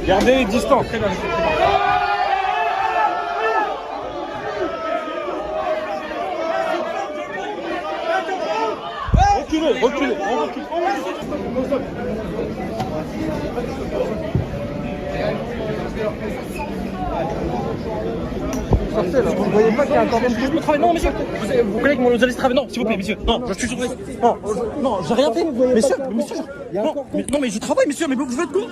Gardez les distances. Reculez, reculez, on recule. Vous ne voyez pas qu'il y a encore même plus de travail? Non, monsieur, vos collègues m'ont laissé travailler. Non, s'il vous plaît, monsieur. Non, je suis surveillé. Non, non, j'ai rien fait. Monsieur, non, mais je travaille, monsieur, mais vous faites quoi?